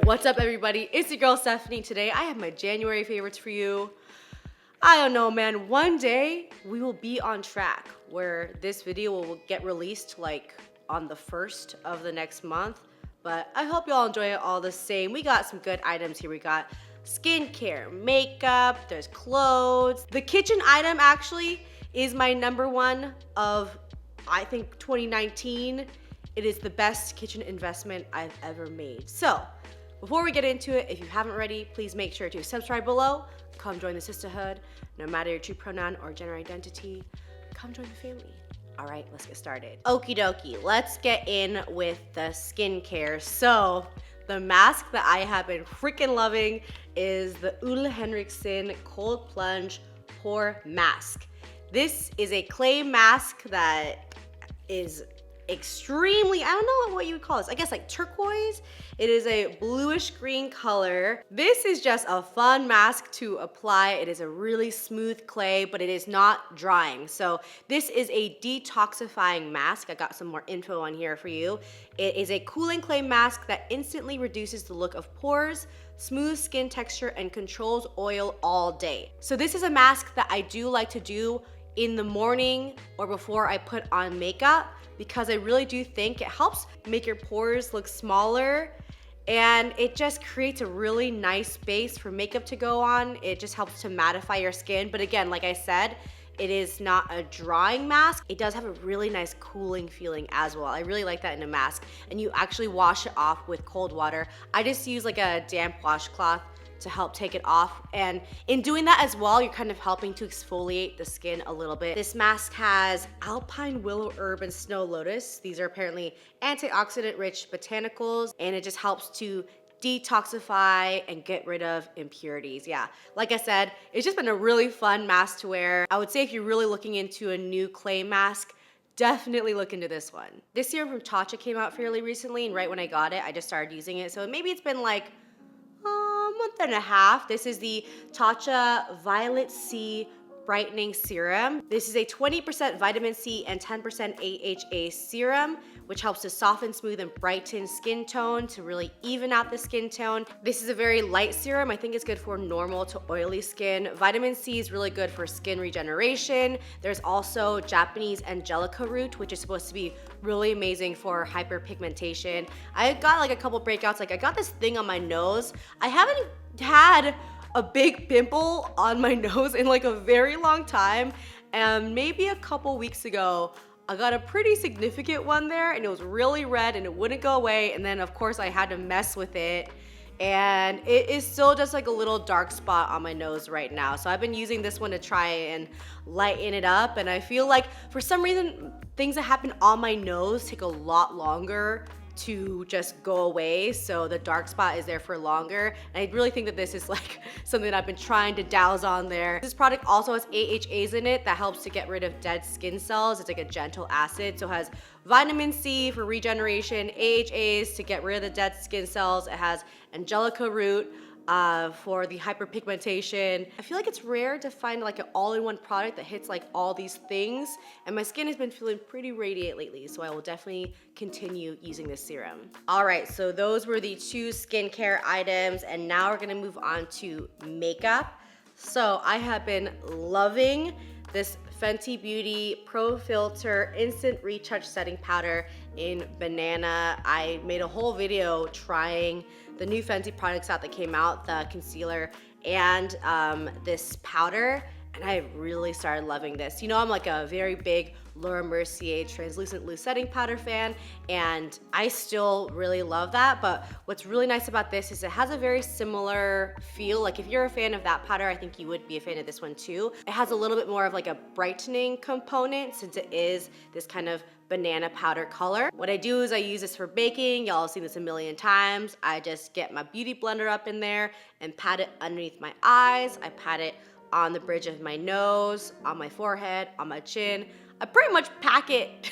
What's up, everybody? It's your girl Stephanie. Today I have my January favorites for you. I don't know, man. One day we will be on track where this video will get released like on the 1st of the next month. But I hope y'all enjoy it all the same. We got some good items here. We got skincare, makeup, there's clothes. The kitchen item actually is my #1 of, I think, 2019. It is the best kitchen investment I've ever made. So, before we get into it, if you haven't already, please make sure to subscribe below. Come join the sisterhood. No matter your true pronoun or gender identity, come join the family. All right, let's get started. Okie dokie, let's get in with the skincare. So, the mask that I have been freaking loving is the Ole Henriksen Cold Plunge Pore Mask. This is a clay mask that is extremely, I don't know what you would call this, I guess like turquoise. It is a bluish green color. This is just a fun mask to apply. It is a really smooth clay, but it is not drying. So this is a detoxifying mask. I got some more info on here for you. It is a cooling clay mask that instantly reduces the look of pores, smooth skin texture, and controls oil all day. So this is a mask that I do like to do in the morning or before I put on makeup, because I really do think it helps make your pores look smaller, and it just creates a really nice base for makeup to go on. It just helps to mattify your skin. But again, like I said, it is not a drying mask. It does have a really nice cooling feeling as well. I really like that in a mask. And you actually wash it off with cold water. I just use like a damp washcloth to help take it off. And in doing that as well, you're kind of helping to exfoliate the skin a little bit. This mask has alpine willow herb and snow lotus. These are apparently antioxidant rich botanicals, and it just helps to detoxify and get rid of impurities. Yeah, like I said, it's just been a really fun mask to wear. I would say if you're really looking into a new clay mask, definitely look into this one. This serum from Tatcha came out fairly recently, and right when I got it, I just started using it. So maybe it's been like month and a half. This is the Tatcha Violet C Brightening Serum. This is a 20% vitamin C and 10% AHA serum, which helps to soften, smooth, and brighten skin tone to really even out the skin tone. This is a very light serum. I think it's good for normal to oily skin. Vitamin C is really good for skin regeneration. There's also Japanese angelica root, which is supposed to be really amazing for hyperpigmentation. I got like a couple breakouts. Like I got this thing on my nose. I haven't had a big pimple on my nose in like a very long time, and maybe a couple weeks ago I got a pretty significant one there, and it was really red and it wouldn't go away. And then of course I had to mess with it, and it is still just like a little dark spot on my nose right now. So I've been using this one to try and lighten it up, and I feel like for some reason things that happen on my nose take a lot longer to just go away, so the dark spot is there for longer. And I really think that this is like something that I've been trying to douse on there. This product also has AHAs in it that helps to get rid of dead skin cells. It's like a gentle acid, so it has vitamin C for regeneration, AHAs to get rid of the dead skin cells. It has angelica root for the hyperpigmentation. I feel like it's rare to find like an all-in-one product that hits like all these things, and my skin has been feeling pretty radiant lately, so I will definitely continue using this serum. All right, so those were the 2 skincare items, and now we're gonna move on to makeup. So I have been loving this Fenty Beauty Pro Filt'r Instant Retouch Setting Powder in Banana. I made a whole video trying the new Fenty products out that came out, the concealer and this powder, and I really started loving this. You know, I'm like a very big Laura Mercier translucent loose setting powder fan, and I still really love that. But what's really nice about this is it has a very similar feel. Like if you're a fan of that powder, I think you would be a fan of this one too. It has a little bit more of like a brightening component since it is this kind of banana powder color. What I do is I use this for baking. Y'all have seen this a million times. I just get my beauty blender up in there and pat it underneath my eyes. I pat it on the bridge of my nose, on my forehead, on my chin. I pretty much pack it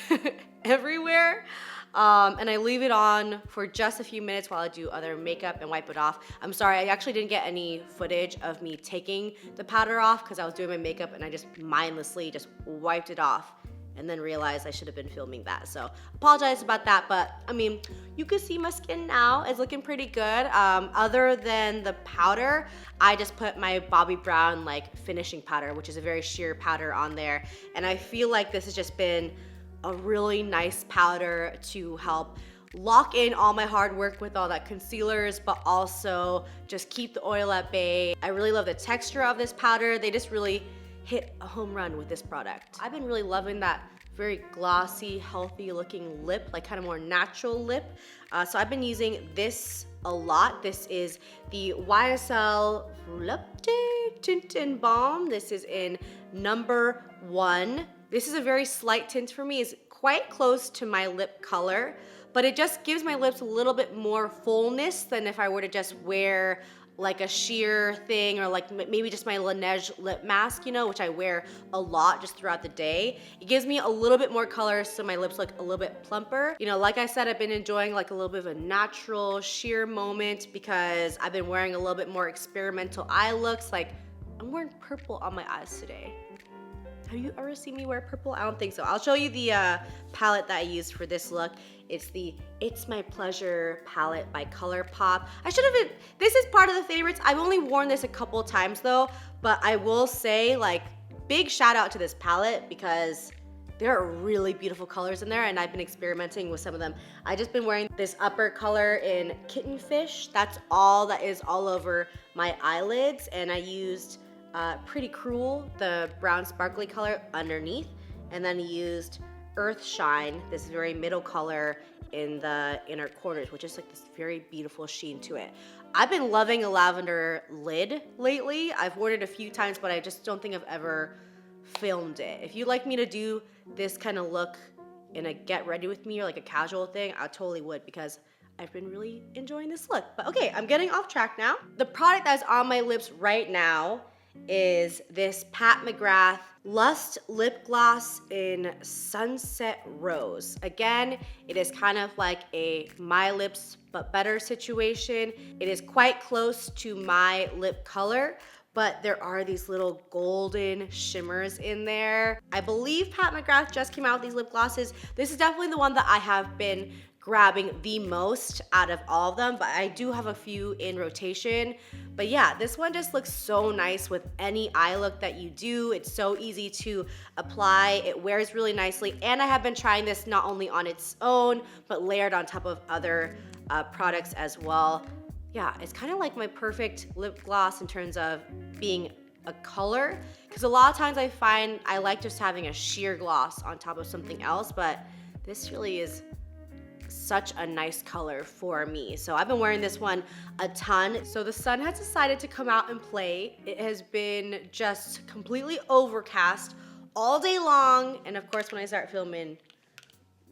everywhere. And I leave it on for just a few minutes while I do other makeup and wipe it off. I'm sorry, I actually didn't get any footage of me taking the powder off because I was doing my makeup and I just mindlessly just wiped it off. and then realized I should have been filming that. So apologize about that, but I mean, you can see my skin now is looking pretty good. Other than the powder, I just put my Bobbi Brown like finishing powder, which is a very sheer powder on there. And I feel like this has just been a really nice powder to help lock in all my hard work with all that concealers, but also just keep the oil at bay. I really love the texture of this powder. They just really hit a home run with this product. I've been really loving that very glossy, healthy looking lip, like kind of more natural lip. So I've been using this a lot. This is the YSL Tint-in-Balm. This is in number 1. This is a very slight tint for me. It's quite close to my lip color, but it just gives my lips a little bit more fullness than if I were to just wear like a sheer thing, or like maybe just my Laneige lip mask, you know, which I wear a lot just throughout the day. It gives me a little bit more color so my lips look a little bit plumper. You know, like I said, I've been enjoying like a little bit of a natural sheer moment because I've been wearing a little bit more experimental eye looks. Like I'm wearing purple on my eyes today. Have you ever seen me wear purple? I don't think so. I'll show you the palette that I used for this look. It's the It's My Pleasure palette by ColourPop. I should have been, this is part of the favorites. I've only worn this a couple times though, but I will say like big shout out to this palette because there are really beautiful colors in there and I've been experimenting with some of them. I've just been wearing this upper color in Kitten Fish. That's all that is all over my eyelids, and I used Pretty Cruel, the brown sparkly color underneath, and then used Earth Shine, this very middle color in the inner corners, which is like this very beautiful sheen to it. I've been loving a lavender lid lately. I've worn it a few times, but I just don't think I've ever filmed it. If you'd like me to do this kind of look in a get ready with me or like a casual thing, I totally would because I've been really enjoying this look. But okay, I'm getting off track now. The product that's on my lips right now is this Pat McGrath Lust Lip Gloss in Sunset Rose. Again, it is kind of like a My Lips But Better situation. It is quite close to my lip color, but there are these little golden shimmers in there. I believe Pat McGrath just came out with these lip glosses. This is definitely the one that I have been grabbing the most out of all of them, but I do have a few in rotation. But yeah, this one just looks so nice with any eye look that you do. It's so easy to apply. It wears really nicely, and I have been trying this not only on its own, but layered on top of other products as well. Yeah, it's kind of like my perfect lip gloss in terms of being a color, because a lot of times I find I like just having a sheer gloss on top of something else, but this really is such a nice color for me. So I've been wearing this one a ton. So the sun has decided to come out and play. It has been just completely overcast all day long, and of course when I start filming,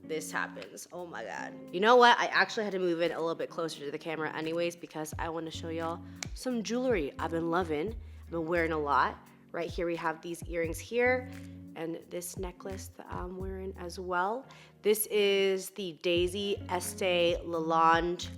this happens. Oh my God. You know what? I actually had to move in a little bit closer to the camera anyways because I want to show y'all some jewelry I've been loving. I've been wearing a lot. Right here we have these earrings here and this necklace that I'm wearing as well. This is the Daisy Estee Lalonde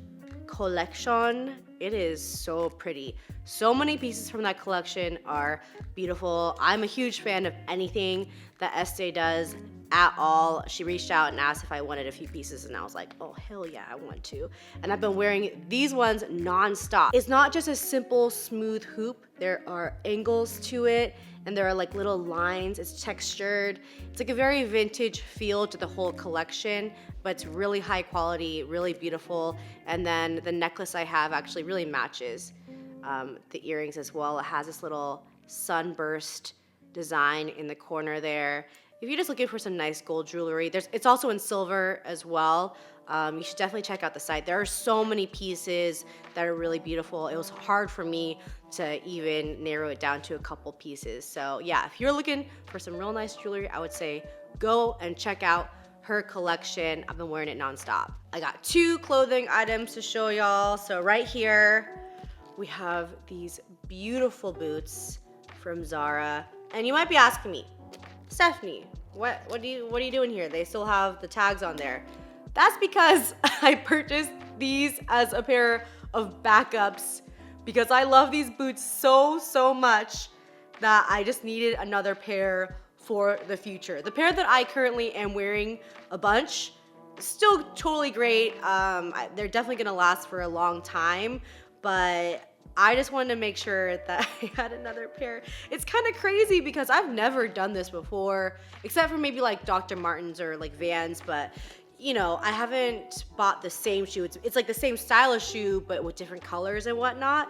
collection. It is so pretty. So many pieces from that collection are beautiful. I'm a huge fan of anything that Estee does at all. She reached out and asked if I wanted a few pieces, and I was like, oh hell yeah, I want to. And I've been wearing these ones non-stop. It's not just a simple smooth hoop. There are angles to it, and there are like little lines. It's textured. It's like a very vintage feel to the whole collection, but it's really high quality, really beautiful. And then the necklace I have actually really matches the earrings as well. It has this little sunburst design in the corner there. If you're just looking for some nice gold jewelry, it's also in silver as well. You should definitely check out the site. There are so many pieces that are really beautiful. It was hard for me to even narrow it down to a couple pieces. So yeah, if you're looking for some real nice jewelry, I would say go and check out her collection. I've been wearing it nonstop. I got 2 clothing items to show y'all. So right here, we have these beautiful boots from Zara. And you might be asking me, Stephanie, what are you doing here? They still have the tags on there. That's because I purchased these as a pair of backups because I love these boots so much that I just needed another pair for the future. The pair that I currently am wearing a bunch, still totally great. They're definitely gonna last for a long time, but I just wanted to make sure that I had another pair. It's kind of crazy because I've never done this before, except for maybe like Dr. Martens or like Vans, but you know, I haven't bought the same shoe. It's like the same style of shoe, but with different colors and whatnot.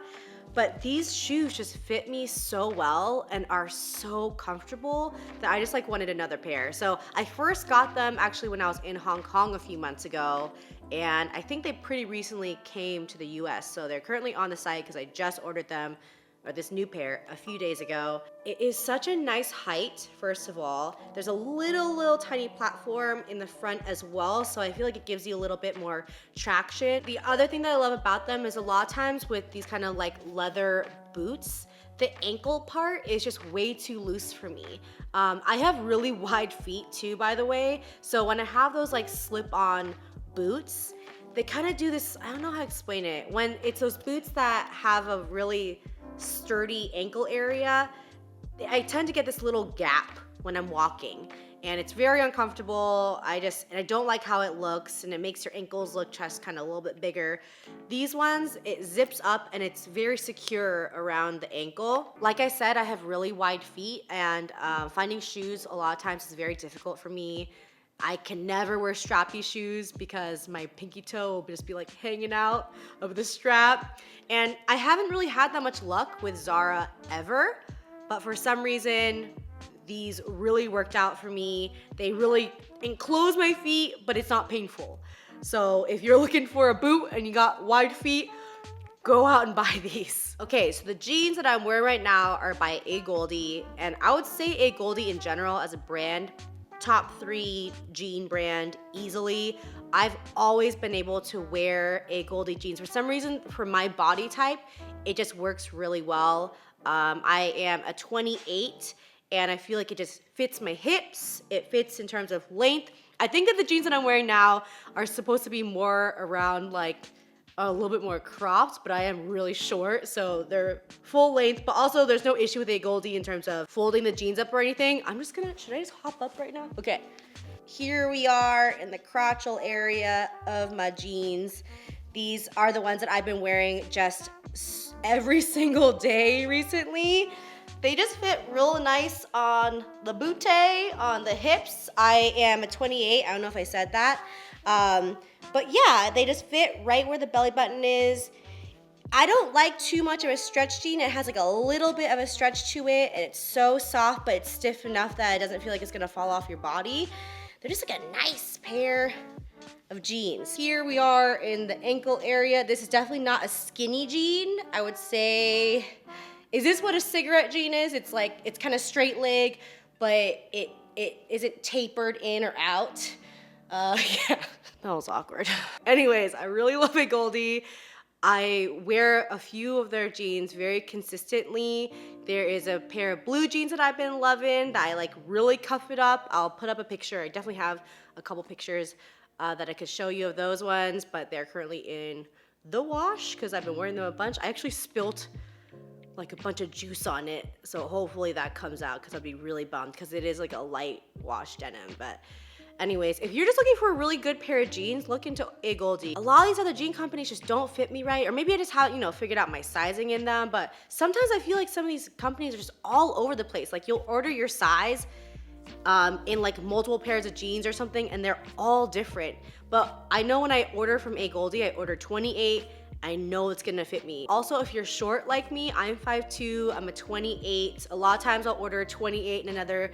But these shoes just fit me so well and are so comfortable that I just like wanted another pair. So I first got them actually when I was in Hong Kong a few months ago, and I think they pretty recently came to the US. So they're currently on the site because I just ordered them, or this new pair, a few days ago. It is such a nice height, first of all. There's a little tiny platform in the front as well, so I feel like it gives you a little bit more traction. The other thing that I love about them is a lot of times with these kind of like leather boots, the ankle part is just way too loose for me. I have really wide feet too, by the way, so when I have those like slip-on boots, they kind of do this, I don't know how to explain it. When it's those boots that have a really sturdy ankle area, I tend to get this little gap when I'm walking, and it's very uncomfortable. And I don't like how it looks, and it makes your ankles look just kind of a little bit bigger. These ones, it zips up and it's very secure around the ankle. Like I said, I have really wide feet, and finding shoes a lot of times is very difficult for me. I can never wear strappy shoes because my pinky toe will just be like hanging out of the strap. And I haven't really had that much luck with Zara ever, but for some reason, these really worked out for me. They really enclose my feet, but it's not painful. So if you're looking for a boot and you got wide feet, go out and buy these. Okay, so the jeans that I'm wearing right now are by A. Goldie, and I would say A. Goldie in general as a brand, top 3 jean brand easily. I've always been able to wear A. Goldie jeans. For some reason, for my body type, it just works really well. I am a 28, and I feel like it just fits my hips. It fits in terms of length. I think that the jeans that I'm wearing now are supposed to be more around like a little bit more cropped, but I am really short, so they're full length, but also there's no issue with A. Goldie in terms of folding the jeans up or anything. Should I just hop up right now? Okay, here we are in the crotchal area of my jeans. These are the ones that I've been wearing just every single day recently. They just fit real nice on the bootay, on the hips. I am a 28, I don't know if I said that. But yeah, they just fit right where the belly button is. I don't like too much of a stretch jean. It has like a little bit of a stretch to it, and it's so soft, but it's stiff enough that it doesn't feel like it's gonna fall off your body. They're just like a nice pair of jeans. Here we are in the ankle area. This is definitely not a skinny jean. I would say, is this what a cigarette jean is? It's like, it's kind of straight leg, but it isn't tapered in or out. Yeah, that was awkward. Anyways, I really love A. Goldie. I wear a few of their jeans very consistently. There is a pair of blue jeans that I've been loving that I like really cuff it up. I'll put up a picture. I definitely have a couple pictures that I could show you of those ones, but they're currently in the wash because I've been wearing them a bunch. I actually spilt like a bunch of juice on it, so hopefully that comes out because I'd be really bummed because it is like a light wash denim. But anyways, if you're just looking for a really good pair of jeans, look into A. Goldie. A lot of these other jean companies just don't fit me right, or maybe I just haven't, figured out my sizing in them, but sometimes I feel like some of these companies are just all over the place. Like you'll order your size in like multiple pairs of jeans or something, and they're all different. But I know when I order from A. Goldie, I order 28, I know it's gonna fit me. Also, if you're short like me, I'm 5'2", I'm a 28. A lot of times I'll order a 28 in another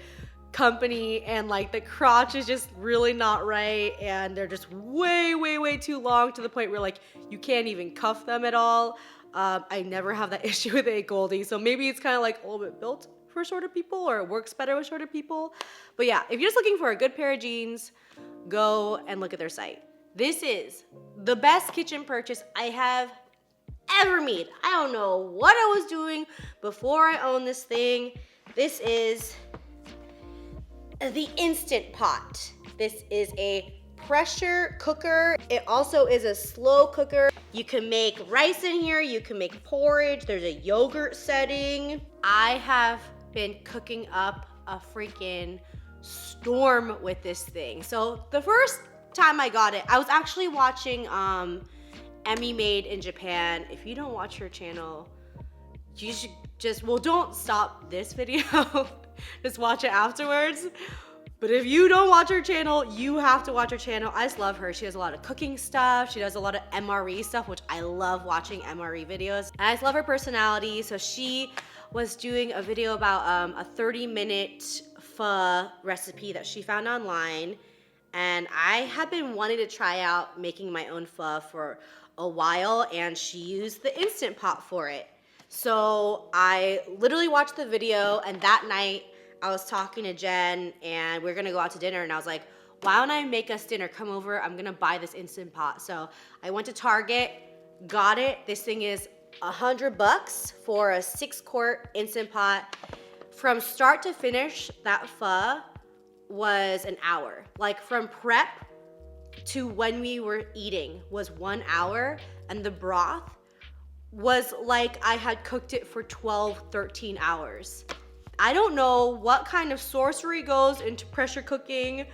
company, and like the crotch is just really not right, and they're just way too long to the point where like you can't even cuff them at all. I never have that issue with A. Goldie, so maybe it's kind of like a little bit built for shorter people, or it works better with shorter people. But yeah, if you're just looking for a good pair of jeans, go and look at their site. This is the best kitchen purchase I have ever made. I don't know what I was doing before I owned this thing. This is the Instant Pot. This is a pressure cooker. It also is a slow cooker. You can make rice in here, you can make porridge, there's a yogurt setting. I have been cooking up a freaking storm with this thing. So the first time I got it, I was actually watching Emmy Made in Japan. If you don't watch her channel, you should just, well, don't stop this video. Just watch it afterwards. But if you don't watch her channel, you have to watch her channel. I just love her. She does a lot of cooking stuff. She does a lot of MRE stuff, which I love watching MRE videos. And I just love her personality. So she was doing a video about a 30-minute pho recipe that she found online. And I have been wanting to try out making my own pho for a while, and she used the Instant Pot for it. So I literally watched the video, and that night I was talking to Jen and we were gonna go out to dinner, and I was like, why don't I make us dinner? Come over, I'm gonna buy this Instant Pot. So I went to Target, got it. This thing is $100 for a 6-quart Instant Pot. From start to finish, that pho was an hour. Like from prep to when we were eating was 1 hour, and the broth was like I had cooked it for 12, 13 hours. I don't know what kind of sorcery goes into pressure cooking.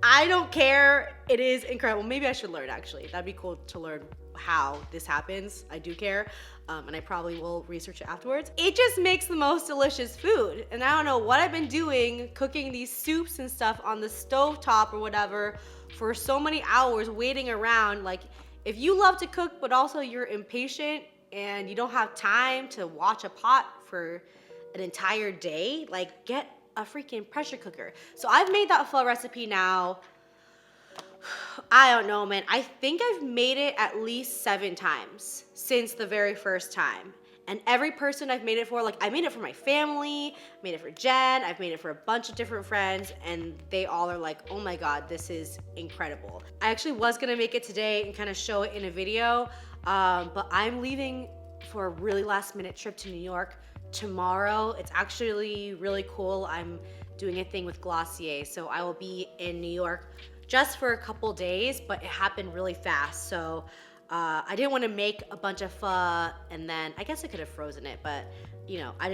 I don't care. It is incredible. Maybe I should learn, actually. That'd be cool to learn how this happens. I do care, and I probably will research it afterwards. It just makes the most delicious food. And I don't know what I've been doing, cooking these soups and stuff on the stovetop or whatever for so many hours, waiting around. Like, if you love to cook, but also you're impatient and you don't have time to watch a pot for an entire day, like, get a freaking pressure cooker. So I've made that pho recipe now, I don't know, man. I think I've made it at least 7 times since the very first time. And every person I've made it for, like, I made it for my family, made it for Jen, I've made it for a bunch of different friends, and they all are like, oh my God, this is incredible. I actually was gonna make it today and kind of show it in a video, but I'm leaving for a really last minute trip to New York tomorrow. It's actually really cool. I'm doing a thing with Glossier, so I will be in New York just for a couple days, but it happened really fast. So I didn't want to make a bunch of pho, and then I guess I could have frozen it, but you know, I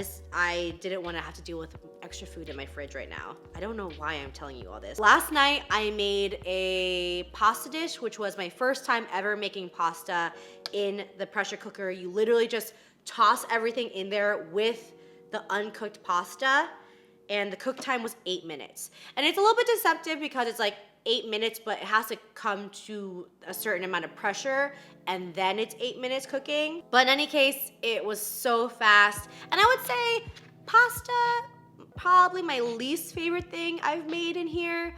didn't want to have to deal with extra food in my fridge right now. I don't know why I'm telling you all this. Last night I made a pasta dish, which was my first time ever making pasta in the pressure cooker. You literally just toss everything in there with the uncooked pasta, and the cook time was 8 minutes. And it's a little bit deceptive because it's like 8 minutes, but it has to come to a certain amount of pressure, and then it's 8 minutes cooking. But in any case, it was so fast. And I would say pasta, probably my least favorite thing I've made in here,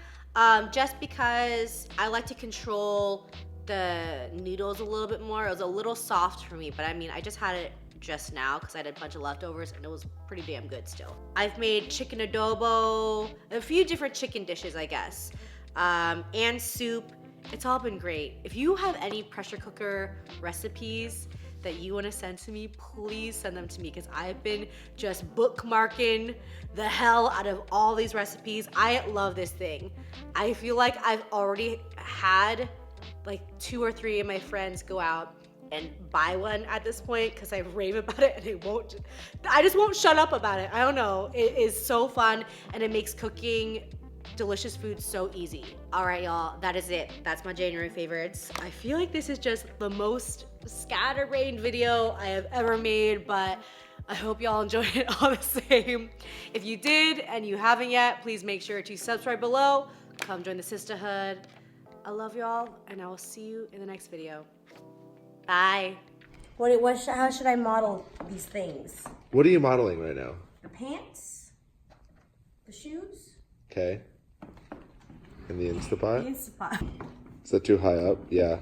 just because I like to control the noodles a little bit more. It was a little soft for me, but I mean, I just had it just now because I had a bunch of leftovers, and it was pretty damn good still. I've made chicken adobo, a few different chicken dishes, I guess, and soup. It's all been great. If you have any pressure cooker recipes that you want to send to me, please send them to me, because I've been just bookmarking the hell out of all these recipes. I love this thing. I feel like I've already had like 2 or 3 of my friends go out and buy one at this point because I rave about it, and I just won't shut up about it. I don't know. It is so fun, and it makes cooking delicious food so easy. All right, y'all, that is it. That's my January favorites. I feel like this is just the most scatterbrained video I have ever made, but I hope y'all enjoyed it all the same. If you did and you haven't yet, please make sure to subscribe below. Come join the sisterhood. I love y'all, and I will see you in the next video. Bye. How should I model these things? What are you modeling right now? The pants, the shoes. Okay. And the Instapot? The Instapot. Is that too high up? Yeah.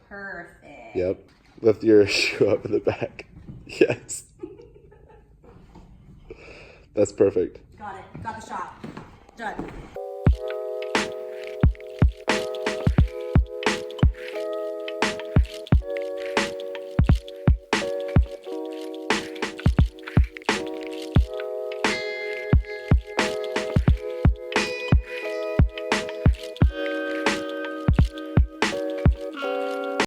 Perfect. Yep. Lift your shoe up in the back. Yes. That's perfect. Got it. Got the shot. Done.